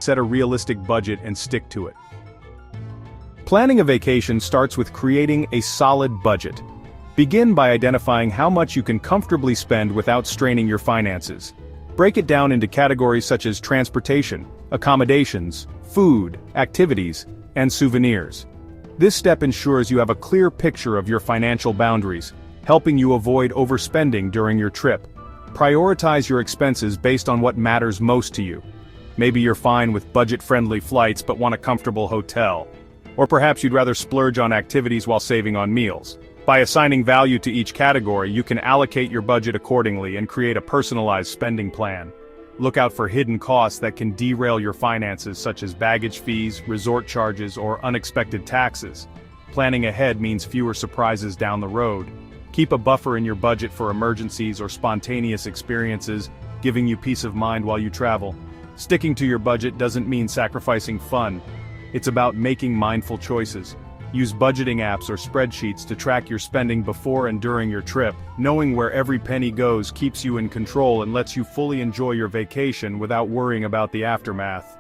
Set a realistic budget and stick to it. Planning a vacation starts with creating a solid budget. Begin by identifying how much you can comfortably spend without straining your finances. Break it down into categories such as transportation, accommodations, food, activities, and souvenirs. This step ensures you have a clear picture of your financial boundaries, helping you avoid overspending during your trip. Prioritize your expenses based on what matters most to you. Maybe you're fine with budget-friendly flights but want a comfortable hotel. Or perhaps you'd rather splurge on activities while saving on meals. By assigning value to each category, you can allocate your budget accordingly and create a personalized spending plan. Look out for hidden costs that can derail your finances, such as baggage fees, resort charges, or unexpected taxes. Planning ahead means fewer surprises down the road. Keep a buffer in your budget for emergencies or spontaneous experiences, giving you peace of mind while you travel. Sticking to your budget doesn't mean sacrificing fun. It's about making mindful choices. Use budgeting apps or spreadsheets to track your spending before and during your trip. Knowing where every penny goes keeps you in control and lets you fully enjoy your vacation without worrying about the aftermath.